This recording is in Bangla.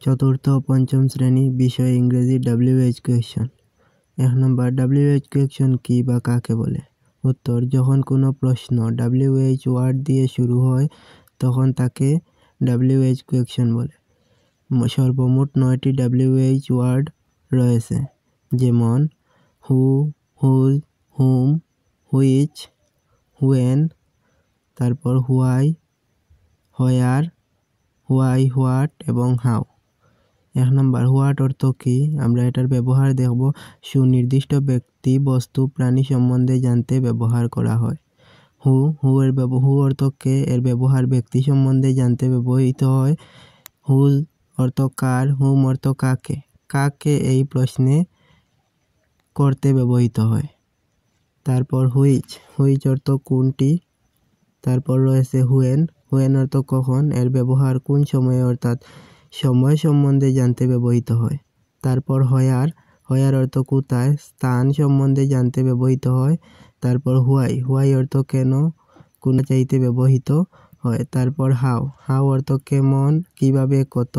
চতুর্থ ও পঞ্চম শ্রেণী বিষয় ইংরেজি WH কোয়েশ্চন। 1 নম্বর WH কোয়েশ্চন কি বা কাকে বলে? উত্তর, যখন কোনো প্রশ্ন WH ওয়ার্ড দিয়ে শুরু হয় তখন তাকে WH কোয়েশ্চন বলে। সর্বমোট 9টি WH ওয়ার্ড রয়েছে, যেমন হু, হুজ, হুম, হুইচ, হুয়েন, তারপর হোয়াই, হোয়ার, হোয়াই, হোয়াট এবং হাউ। 1 নম্বর হোয়াট অর্থ কি? আমরা এটার ব্যবহার দেখব। সুনির্দিষ্ট ব্যক্তি, বস্তু, প্রাণী সম্বন্ধে জানতে ব্যবহার করা হয়। হু অর্থ কে, এর ব্যবহার ব্যক্তি সম্বন্ধে জানতে ব্যবহৃত হয়। হুজ অর্থ কার, হুম অর্থ কাকে, কাকে এই প্রশ্নে করতে ব্যবহৃত হয়। তারপর হুইচ অর্থ কোনটি। তারপর রয়েছে হুয়েন অর্থ কখন, এর ব্যবহার কোন সময়ে অর্থাৎ সময় সম্বন্ধে জানতে ব্যবহৃত হয়। তারপর হোয়ার অর্থ কোথায়, স্থান সম্বন্ধে জানতে ব্যবহৃত হয়। তারপর হোয়াই অর্থ কেন, কোন চাইতে ব্যবহৃত হয়। তারপর হাউ অর্থ কেমন, কিভাবে, কত।